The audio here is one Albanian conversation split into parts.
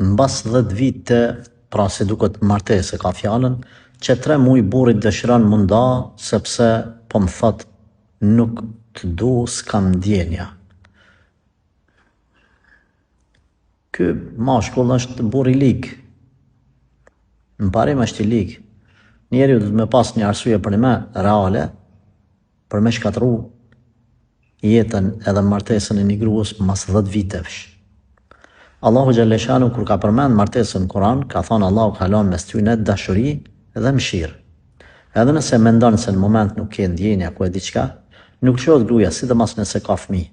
mbas 10 vite, pra se duket martesë ka fjalën, që 3 muj burrit dëshiron munda sepse po më thot nuk të du, s'kam ndjenja. Ky mashkull është burr i lig. Në parim është i lig. Njeriu do të me pas një arsye për më reale për me shkatru jetën edhe martesën e një gruas mas 10 vitesh. Allahu Gjalleshanu kur ka përmend martesën në Kur'an, ka thonë Allahu kalon mes tyne dashuri dhe mëshirë. Edhe nëse mendon se në moment nuk ke ndjenja ku e diçka, nuk qohet gruaja, sidomos nëse ka fëmijë.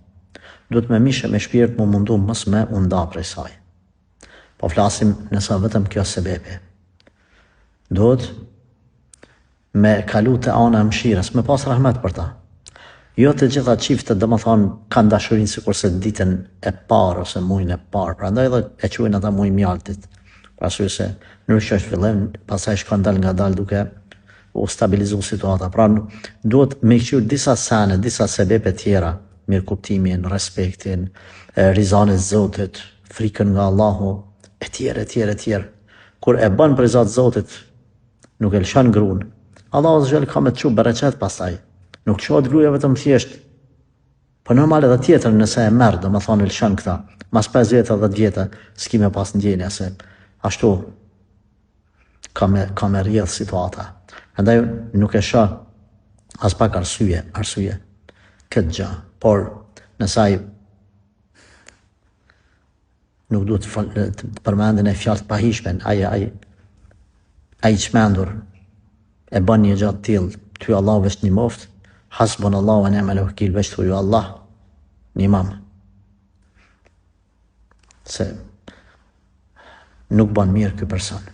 Duhet me mishë me shpirt mu mundu mos me unda prej saj. Po flasim nëse vetëm kjo sebebi. Duhet me kalu të ana e mëshirës, me pas rahmet për ta. Jo të gjitha çiftet domethënë kanë dashurinë sikurse ditën e parë ose muajin e parë. Prandaj edhe e quajnë ata muaj mjaltit. Për arsye se ndryshe është fillim, pastaj shkon dal ngadalë duke u stabilizuar situata. Pra duhet me qyr disa sene, disa sebebe tjera, mirëkuptimin, respektin, rizanin e Zotit, frikën nga Allahu, etj. Kur e bën për zot Zotit, nuk e lëshon gruan. Allahu xhel ka me të çu bereqet pastaj. Nuk qohet gruaja vetëm thjesht. Po normal edhe tjetër nëse e merr, domethënë lëshon këta. Mas 5 vjet edhe 10 vjet, s'ki me pas ndjenja se ashtu ka me rrjedh situata. Andaj nuk e shoh as pak arsye këtë gjë. Por nëse ai nuk duhet të përmendin e fjalë të pahishme, ai çmendur e bën një gjë të tillë, ty Allahu vesh një moft, hasbunallahu wa ni'mal wakil, vesh thuaj Allah, një mam. Se nuk bën mirë ky person.